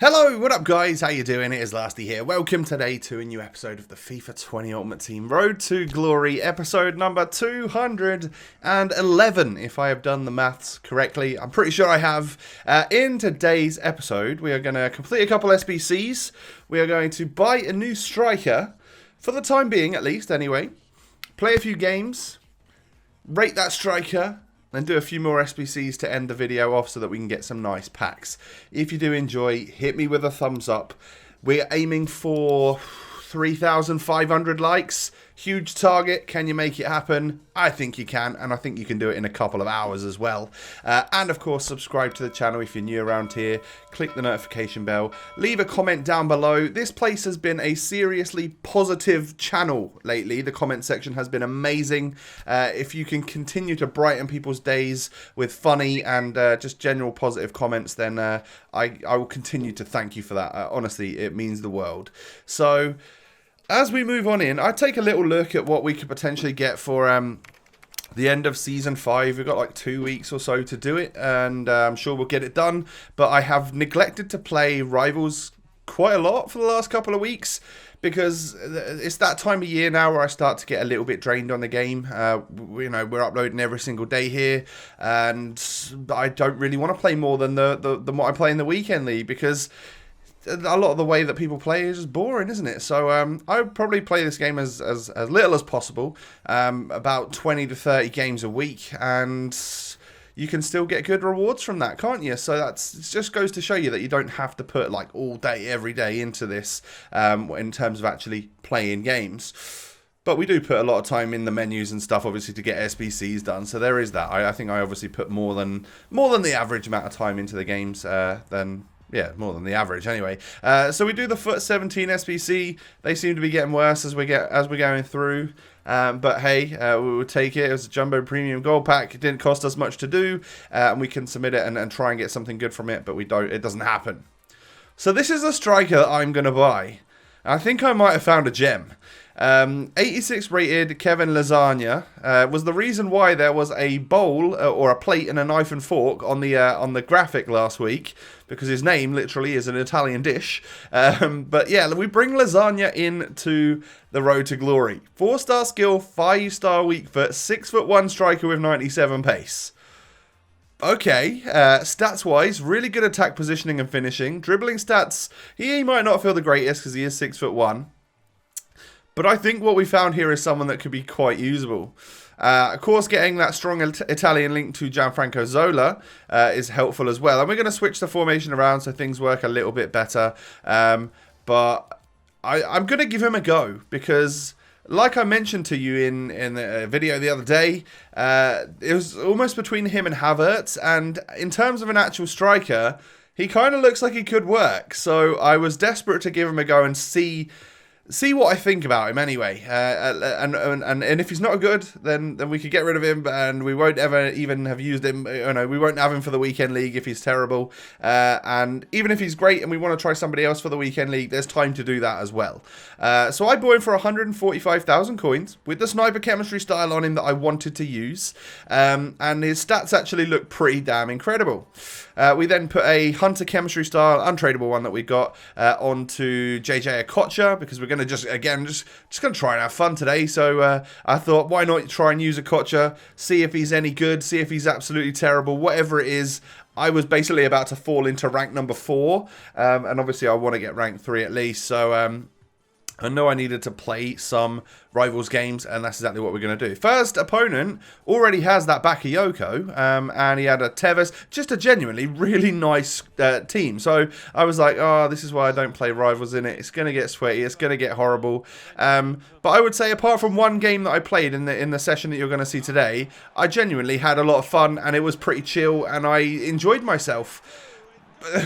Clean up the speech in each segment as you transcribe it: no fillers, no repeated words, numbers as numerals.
Hello, what up guys, how you doing? It is Lasty here. Welcome today to a new episode of the FIFA 20 Ultimate Team Road to Glory, episode number 211, if I have done the maths correctly. I'm pretty sure I have. In today's episode, we are going to complete a couple SBCs. We are going to buy a new striker, for the time being at least anyway. Play a few games, rate that striker, and do a few more SBCs to end the video off so that we can get some nice packs. If you do enjoy, hit me with a thumbs up. We're aiming for 3,500 likes. Huge target. Can you make it happen? I think you can, and I think you can do it in a couple of hours as well. And of course, subscribe to the channel if you're new around here. Click the notification bell. Leave a comment down below. This place has been a seriously positive channel lately. The comment section has been amazing. If you can continue to brighten people's days with funny and just general positive comments, then I will continue to thank you for that. Honestly, it means the world. So, as we move on in, I take a little look at what we could potentially get for the end of Season 5. We've got like 2 weeks or so to do it, and I'm sure we'll get it done. But I have neglected to play Rivals quite a lot for the last couple of weeks, because it's that time of year now where I start to get a little bit drained on the game. You know, we're uploading every single day here, and I don't really want to play more than what I play in the weekend league, because a lot of the way that people play is just boring, isn't it? So I would probably play this game as little as possible, about 20 to 30 games a week, and you can still get good rewards from that, can't you? So it just goes to show you that you don't have to put like all day, every day into this in terms of actually playing games. But we do put a lot of time in the menus and stuff, obviously, to get SBCs done. So there is that. I think I obviously put more than the average amount of time into the games Yeah, more than the average anyway. So we do the FUT 17 SBC. They seem to be getting worse as we're going through. But hey, we will take it. It was a Jumbo Premium Gold Pack. It didn't cost us much to do. And we can submit it and try and get something good from it. But it doesn't happen. So this is the striker that I'm going to buy. I think I might have found a gem. 86 rated Kevin Lasagna was the reason why there was a bowl or a plate and a knife and fork on the graphic last week, because his name literally is an Italian dish. But yeah, we bring Lasagna into the road to glory. 4-star skill, 5-star weak foot, 6'1" striker with 97 pace. Okay, stats-wise, really good attack positioning and finishing. Dribbling stats, he might not feel the greatest because he is 6'1". But I think what we found here is someone that could be quite usable. Of course, getting that strong Italian link to Gianfranco Zola is helpful as well. And we're going to switch the formation around so things work a little bit better. But I'm going to give him a go, because like I mentioned to you in a video the other day, it was almost between him and Havertz. And in terms of an actual striker, he kind of looks like he could work. So I was desperate to give him a go and see what I think about him anyway. And if he's not good, then we could get rid of him, and we won't ever even have used him. You know, we won't have him for the weekend league if he's terrible. And even if he's great and we want to try somebody else for the weekend league, there's time to do that as well. So I bought him for 145,000 coins with the sniper chemistry style on him that I wanted to use. And his stats actually look pretty damn incredible. We then put a hunter chemistry style, untradeable one that we got, onto JJ Okocha, because we're going to just going to try and have fun today. So I thought, why not try and use Okocha, see if he's any good, see if he's absolutely terrible, whatever it is. I was basically about to fall into rank number 4, and obviously I want to get rank 3 at least. So I know I needed to play some Rivals games, and that's exactly what we're going to do. First opponent already has that Bakayoko, and he had a Tevez, just a genuinely really nice team. So I was like, oh, this is why I don't play Rivals in it. It's going to get sweaty. It's going to get horrible. But I would say, apart from one game that I played in the session that you're going to see today, I genuinely had a lot of fun, and it was pretty chill, and I enjoyed myself.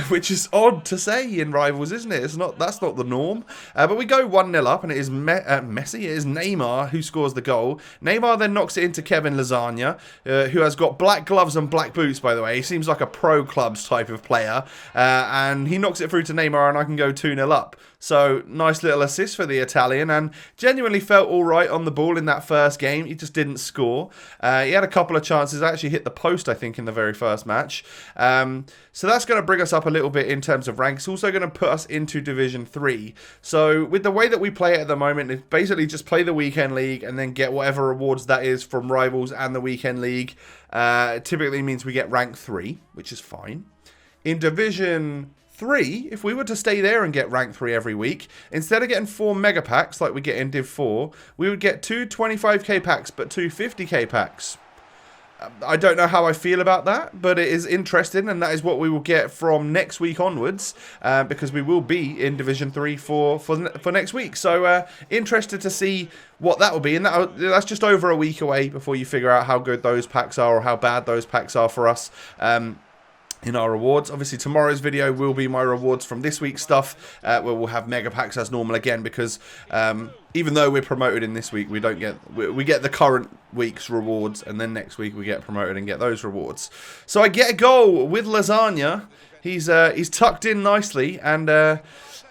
Which is odd to say in Rivals, isn't it? That's not the norm. But we go 1-0 up, and it is Messi. It is Neymar who scores the goal. Neymar then knocks it into Kevin Lasagna, who has got black gloves and black boots, by the way. He seems like a pro clubs type of player. And he knocks it through to Neymar, and I can go 2-0 up. So, nice little assist for the Italian, and genuinely felt all right on the ball in that first game. He just didn't score. He had a couple of chances, actually hit the post, I think, in the very first match. So that's going to bring us up a little bit in terms of rank. It's also going to put us into Division 3. So with the way that we play it at the moment, it's basically just play the weekend league and then get whatever rewards that is from rivals and the weekend league. Typically means we get rank 3, which is fine. In Division 3, if we were to stay there and get rank 3 every week, instead of getting 4 mega packs like we get in Div 4, we would get 2 25k packs, but 2 50k packs. I don't know how I feel about that, but it is interesting, and that is what we will get from next week onwards, because we will be in Division 3 for next week. So interested to see what that will be, and that's just over a week away before you figure out how good those packs are or how bad those packs are for us. In our rewards. Obviously, tomorrow's video will be my rewards from this week's stuff, where we'll have mega packs as normal again, because even though we're promoted in this week, we get the current week's rewards, and then next week we get promoted and get those rewards. So I get a goal with Lasagna. He's tucked in nicely, and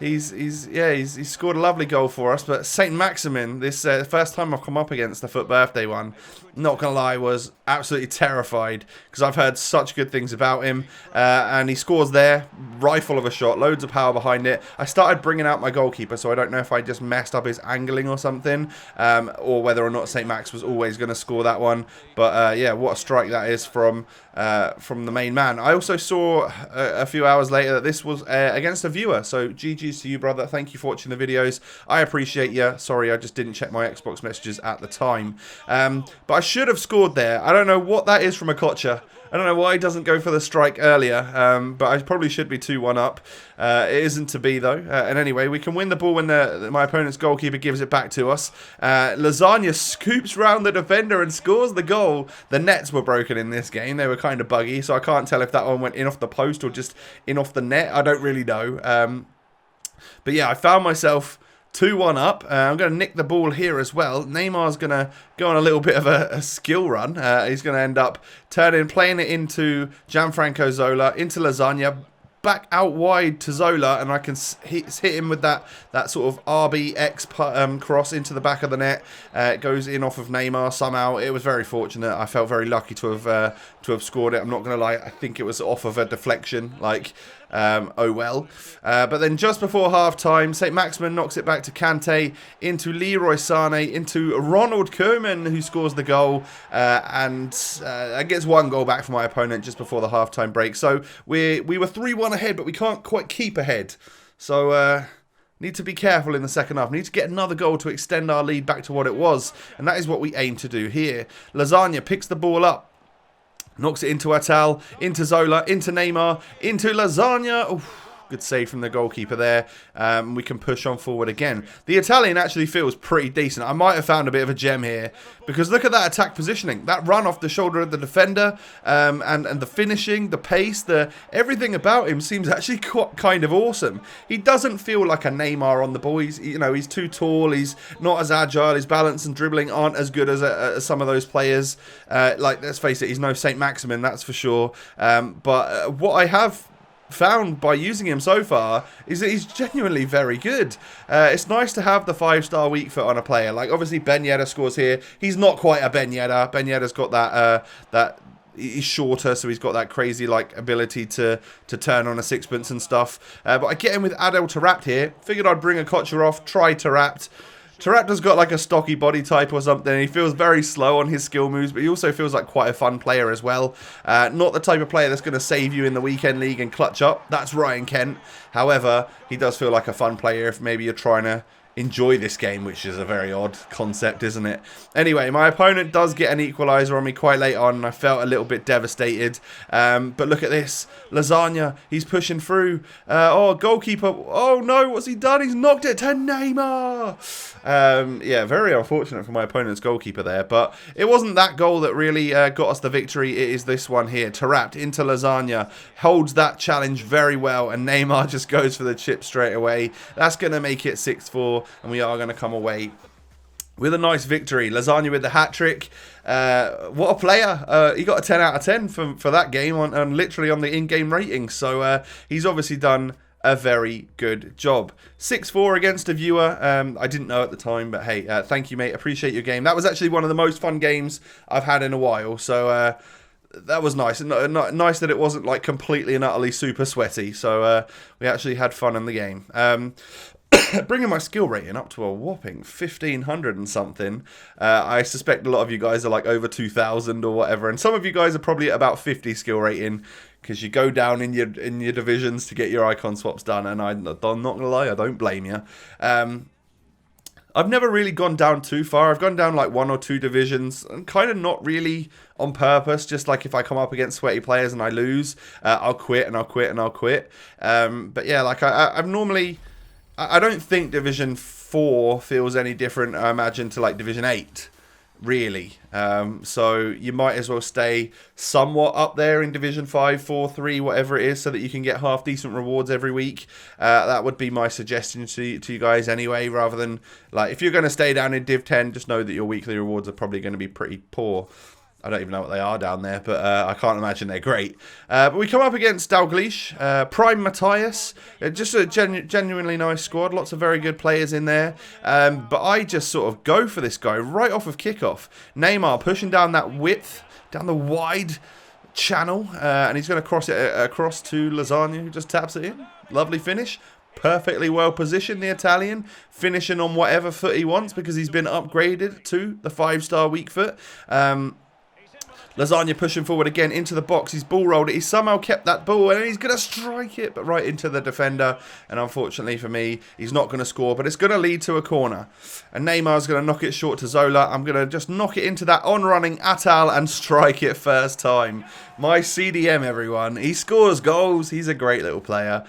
he's scored a lovely goal for us. But Saint Maximin, this first time I've come up against the FUT Birthday one, not gonna lie, was absolutely terrified, because I've heard such good things about him, and he scores there, rifle of a shot, loads of power behind it. I started bringing out my goalkeeper, so I don't know if I just messed up his angling or something, or whether or not St. Max was always going to score that one. But yeah, what a strike that is from the main man. I also saw a few hours later that this was against a viewer, so GG's to you, brother. Thank you for watching the videos. I appreciate you. Sorry, I just didn't check my Xbox messages at the time. But I should have scored there. I don't know what that is from a Kocha. I don't know why he doesn't go for the strike earlier, but I probably should be 2-1 up. It isn't to be, though. And anyway, we can win the ball when my opponent's goalkeeper gives it back to us. Lasagna scoops round the defender and scores the goal. The nets were broken in this game. They were kind of buggy, so I can't tell if that one went in off the post or just in off the net. I don't really know. But yeah, I found myself 2-1 up. I'm going to nick the ball here as well. Neymar's going to go on a little bit of a skill run. He's going to end up playing it into Gianfranco Zola, into Lasagna, back out wide to Zola, and I can hit him with that sort of RBX cross into the back of the net. It goes in off of Neymar somehow. It was very fortunate. I felt very lucky to have scored it. I'm not going to lie. I think it was off of a deflection. Oh well. But then just before half-time, St. Maximin knocks it back to Kante, into Leroy Sané, into Ronald Koeman, who scores the goal, and gets one goal back for my opponent just before the half-time break. So we were 3-1 ahead, but we can't quite keep ahead. So need to be careful in the second half. Need to get another goal to extend our lead back to what it was, and that is what we aim to do here. Lasagna picks the ball up, knocks it into Atal, into Zola, into Neymar, into Lasagna. Oof, good save from the goalkeeper there. We can push on forward again. The Italian actually feels pretty decent. I might have found a bit of a gem here, because look at that attack positioning. That run off the shoulder of the defender, and the finishing, the pace, everything about him seems actually quite kind of awesome. He doesn't feel like a Neymar on the ball. He's too tall. He's not as agile. His balance and dribbling aren't as good as some of those players. Let's face it, he's no Saint Maximin, that's for sure. But what I have found by using him so far is that he's genuinely very good. It's nice to have the 5-star weak foot on a player. Like, obviously Ben Yedder scores here. He's not quite a Ben Yedder. Ben Yedder's got that he's shorter, so he's got that crazy ability to turn on a sixpence and stuff. But I get him with Adel Taarabt here. Figured I'd bring a Kocher off, try Taarabt. Taarabt's got like a stocky body type or something. He feels very slow on his skill moves, but he also feels like quite a fun player as well. Not the type of player that's going to save you in the weekend league and clutch up. That's Ryan Kent. However, he does feel like a fun player if maybe you're trying to enjoy this game, which is a very odd concept, isn't it? Anyway, my opponent does get an equaliser on me quite late on, and I felt a little bit devastated. But look at this. Lasagna, he's pushing through. Goalkeeper. Oh no, what's he done? He's knocked it to Neymar. Yeah, very unfortunate for my opponent's goalkeeper there, but it wasn't that goal that really got us the victory. It is this one here. Taarabt into Lasagna, holds that challenge very well, and Neymar just goes for the chip straight away. That's going to make it 6-4. And we are going to come away with a nice victory. Lasagna with the hat-trick. What a player. He got a 10 out of 10 for that game, on literally on the in-game rating. So he's obviously done a very good job. 6-4 against a viewer. I didn't know at the time, but hey, thank you, mate. Appreciate your game. That was actually one of the most fun games I've had in a while. So that was nice. Nice that it wasn't like completely and utterly super sweaty. So we actually had fun in the game. Bringing my skill rating up to a whopping 1,500 and something. I suspect a lot of you guys are like over 2,000 or whatever, and some of you guys are probably at about 50 skill rating because you go down in your divisions to get your icon swaps done. And I'm not gonna lie, I don't blame you. I've never really gone down too far. I've gone down like 1 or 2 divisions, and kind of not really on purpose. Just like if I come up against sweaty players and I lose, I'll quit and I'll quit and I'll quit. But yeah, like I've normally. I don't think Division 4 feels any different, I imagine, to like Division 8, really. So you might as well stay somewhat up there in Division 5, 4, 3, whatever it is, so that you can get half decent rewards every week. That would be my suggestion to you guys anyway, rather than, like, if you're going to stay down in Div 10, just know that your weekly rewards are probably going to be pretty poor. I don't even know what they are down there, but I can't imagine they're great. But we come up against Dalglish, Prime Matthias, just a genuinely nice squad, lots of very good players in there. But I just sort of go for this guy right off of kickoff. Neymar pushing down that width, down the wide channel, and he's going to cross it across to Lasagna, who just taps it in. Lovely finish. Perfectly well positioned, the Italian, finishing on whatever foot he wants because he's been upgraded to the 5-star weak foot. Lasagna pushing forward again into the box. He's ball rolled it. He's somehow kept that ball and he's going to strike it, but right into the defender. And unfortunately for me, he's not going to score, but it's going to lead to a corner. And Neymar's going to knock it short to Zola. I'm going to just knock it into that on-running Atal and strike it first time. My CDM, everyone. He scores goals. He's a great little player.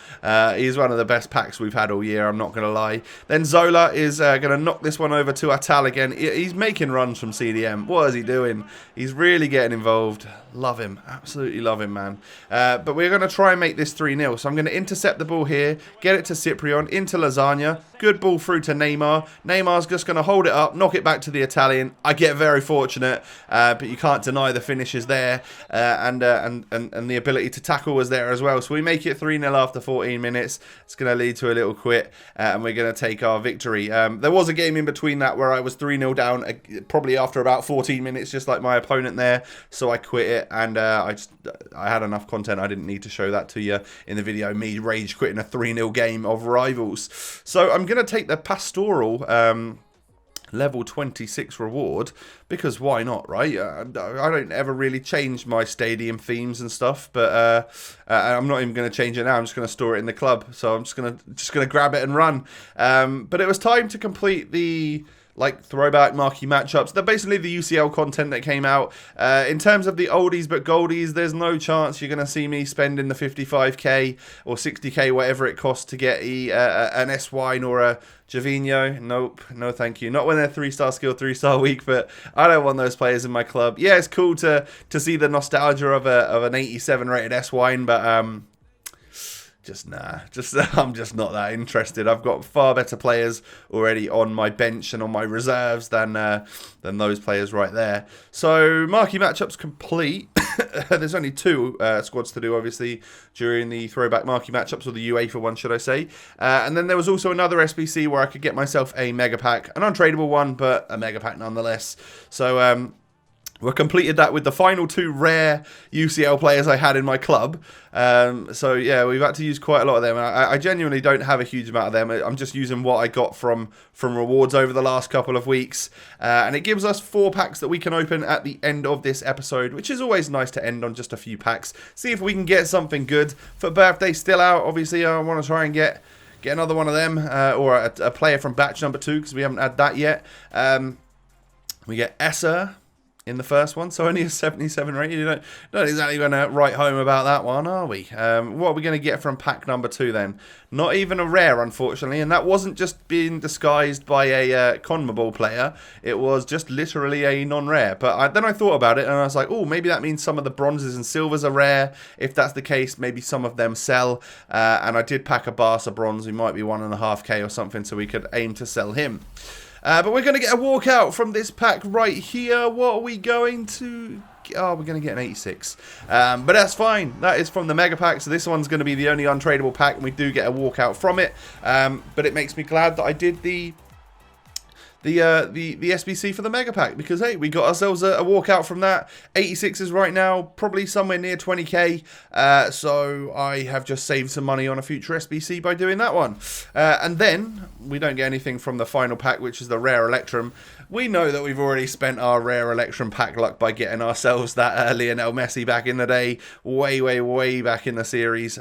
He's one of the best packs we've had all year, I'm not going to lie. Then Zola is going to knock this one over to Atal again. He's making runs from CDM. What is he doing? He's really getting involved. Love him. Absolutely love him, man. But we're going to try and make this 3-0. So I'm going to intercept the ball here, get it to Cyprian, into Lasagna. Good ball through to Neymar. Neymar's just going to hold it up, knock it back to the Italian. I get very fortunate, but you can't deny the finish is there. And the ability to tackle was there as well. So we make it 3-0 after 14 minutes. It's going to lead to a little quit, and we're going to take our victory. There was a game in between that where I was 3-0 down, probably after about 14 minutes, just like my opponent there. So I quit it, and I had enough content. I didn't need to show that to you in the video. Me rage quitting a 3-0 game of rivals. So I'm going to take the pastoral level 26 reward, because why not, right? I don't ever really change my stadium themes and stuff, but I'm not even going to change it now. I'm just going to store it in the club, so I'm just going to grab it and run. But it was time to complete the throwback marquee matchups. They're basically the UCL content that came out. In terms of the oldies but goldies, there's no chance you're going to see me spending the 55k or 60k, whatever it costs to get an S-Wine or a Javinho. Nope, no thank you. Not when they're 3-star skill, 3-star weak, but I don't want those players in my club. Yeah, it's cool to see the nostalgia of an 87 rated S-Wine, but I'm just not that interested. I've got far better players already on my bench and on my reserves than those players right there. So marquee matchups complete. There's only 2 squads to do, obviously, during the throwback marquee matchups, or the UEFA one, should I say. And then there was also another SBC where I could get myself a mega pack, an untradeable one, but a mega pack nonetheless. So we completed that with the final 2 rare UCL players I had in my club. So yeah, we've had to use quite a lot of them. I genuinely don't have a huge amount of them. I'm just using what I got from rewards over the last couple of weeks. And it gives us 4 packs that we can open at the end of this episode, which is always nice to end on just a few packs. See if we can get something good. FUT Birthday still out. Obviously, I want to try and get another one of them, or a player from batch number 2, because we haven't had that yet. We get Esser in the first one, so only a 77 rated. You don't exactly going to write home about that one, are we? What are we going to get from pack number 2 then? Not even a rare, unfortunately, and that wasn't just being disguised by a CONMEBOL player. It was just literally a non-rare. But then I thought about it, and I was like, oh, maybe that means some of the bronzes and silvers are rare. If that's the case, maybe some of them sell. And I did pack a Barca bronze, who might be 1.5k or something, so we could aim to sell him. But we're going to get a walkout from this pack right here. What are we going to we're going to get an 86. But that's fine. That is from the Mega Pack, so this one's going to be the only untradeable pack, and we do get a walkout from it. But it makes me glad that I did the SBC for the Mega Pack, because hey, we got ourselves a walkout from that. 86s right now, probably somewhere near 20k, so I have just saved some money on a future SBC by doing that one. And then we don't get anything from the final pack, which is the Rare Electrum. We know that we've already spent our Rare Electrum pack luck by getting ourselves that Lionel Messi back in the day, way back in the series.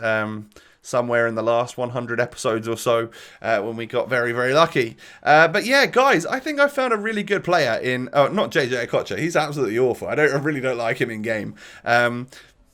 Somewhere in the last 100 episodes or so, when we got very lucky. But yeah, guys, I think I found a really good player in... Oh, not JJ Okocha. He's absolutely awful. I really don't like him in game.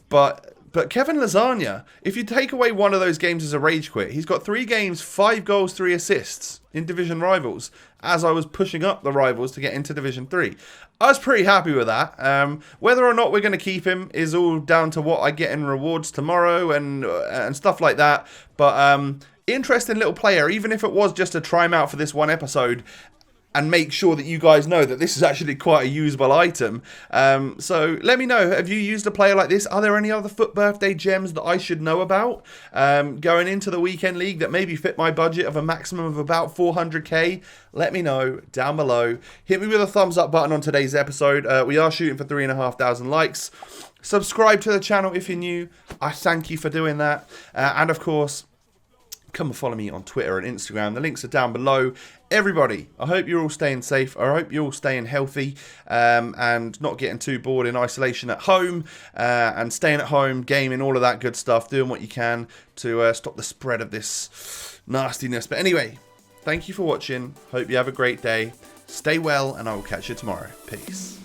But Kevin Lasagna, if you take away one of those games as a rage quit, he's got 3 games, 5 goals, 3 assists in Division Rivals, as I was pushing up the Rivals to get into Division 3. I was pretty happy with that. Whether or not we're going to keep him is all down to what I get in rewards tomorrow and stuff like that. But interesting little player, even if it was just to try him out for this one episode, and make sure that you guys know that this is actually quite a usable item. So let me know, have you used a player like this? Are there any other FUT Birthday gems that I should know about going into the weekend league that maybe fit my budget of a maximum of about 400k? Let me know down below. Hit me with a thumbs up button on today's episode. We are shooting for 3,500 likes. Subscribe to the channel if you're new. I thank you for doing that. And of course, come and follow me on Twitter and Instagram. The links are down below. Everybody, I hope you're all staying safe. I hope you're all staying healthy and not getting too bored in isolation at home and staying at home, gaming, all of that good stuff, doing what you can to stop the spread of this nastiness. But anyway, thank you for watching. Hope you have a great day. Stay well, and I will catch you tomorrow. Peace.